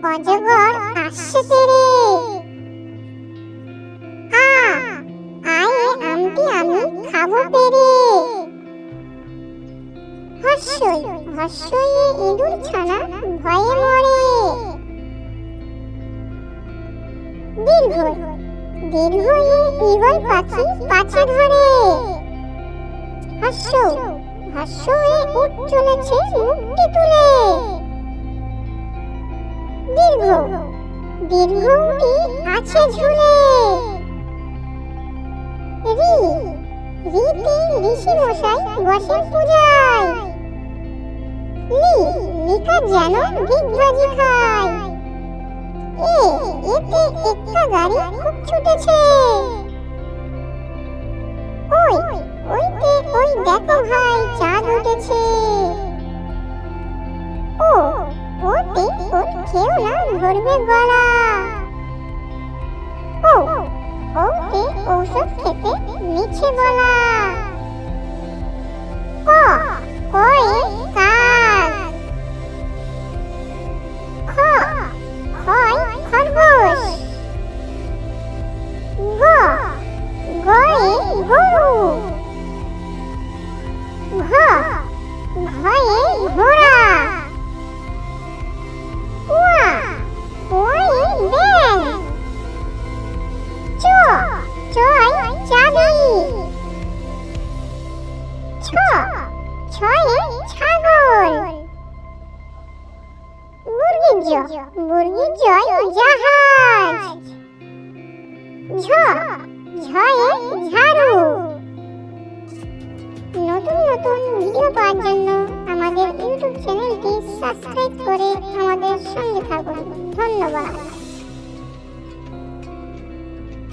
অজগর আসছে তেরে। আয় আমটি আমি খাবো পেরে। হর্ষই হর্ষই ইঁদুর ছানা ভয়ে মরে। দীর্ঘই দীর্ঘই ঈগল পাখি পাছে ধরে। হর্ষ হর্ষই উঠ চলেছে মুখটি তুলে। দীর্ঘ দীর্ঘটি আছে ঝুলে। রি রিতে ঋষি মশাই বসেন পূজায়। লি লিকা যেন দিগবাজি খায়। এতে একটা গাড়ি খুব ছুটেছে। ওইতে ওই দেখো ভাই চাঁদ উঠেছে। ওতে ওর খেও না ধরবে গলা। ওতে ঔষধ খেতে মিছে বলা। কয়ে কাক। খয় খরগোশ। গয়ে গরু। ঘয়ে ঘোড়া। ওয়ে ব্যাঙ। চয় চাবি। ছয়ে ছাগল। মুরগির জয় জাহাজ। ঝয়ে ঝাড়ু। নতুন নতুন ভিডিও পাওয়ার জন্য আমাদের ইউটিউব চ্যানেলটি সাবস্ক্রাইব করে আমাদের সঙ্গে থাকুন। ধন্যবাদ।